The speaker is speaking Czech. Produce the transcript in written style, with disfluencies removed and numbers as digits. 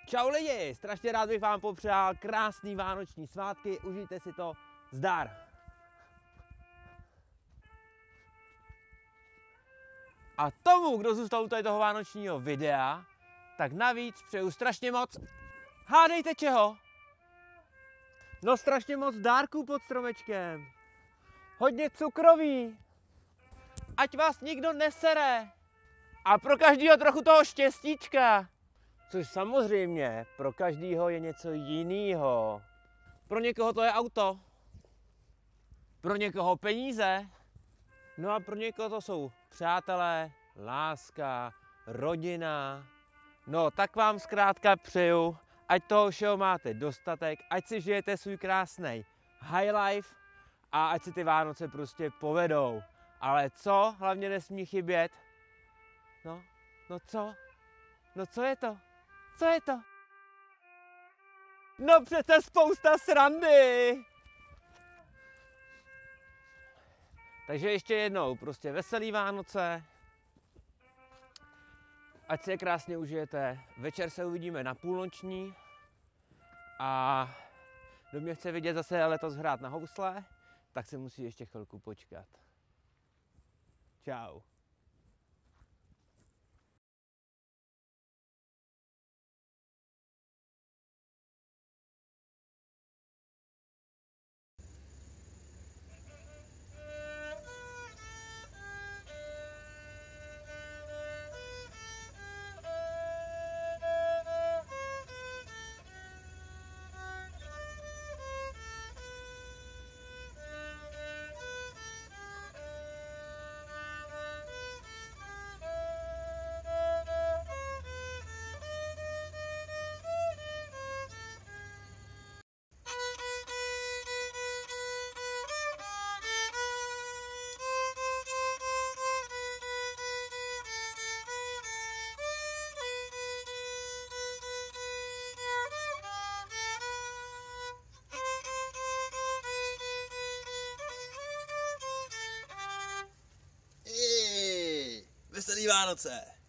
Čau lidi, strašně rád bych vám popřál krásný vánoční svátky, užijte si to, zdar! A tomu, kdo zůstal u toho vánočního videa, tak navíc přeju strašně moc, hádejte čeho? No strašně moc dárků pod stromečkem, hodně cukroví, ať vás nikdo nesere a pro každýho trochu toho štěstíčka. Což samozřejmě pro každýho je něco jiného. Pro někoho to je auto, pro někoho peníze, no a pro někoho to jsou přátelé, láska, rodina. No tak vám zkrátka přeju, ať toho všeho máte dostatek, ať si žijete svůj krásný high life a ať si ty Vánoce prostě povedou. Ale co hlavně nesmí chybět? No co je to? Co je to? No přece spousta srandy! Takže ještě jednou, prostě veselý Vánoce. Ať si je krásně užijete. Večer se uvidíme na půlnoční. A kdo mě chce vidět zase letos hrát na housle, tak se musí ještě chvilku počkat. Čau. Veselý Vánoce!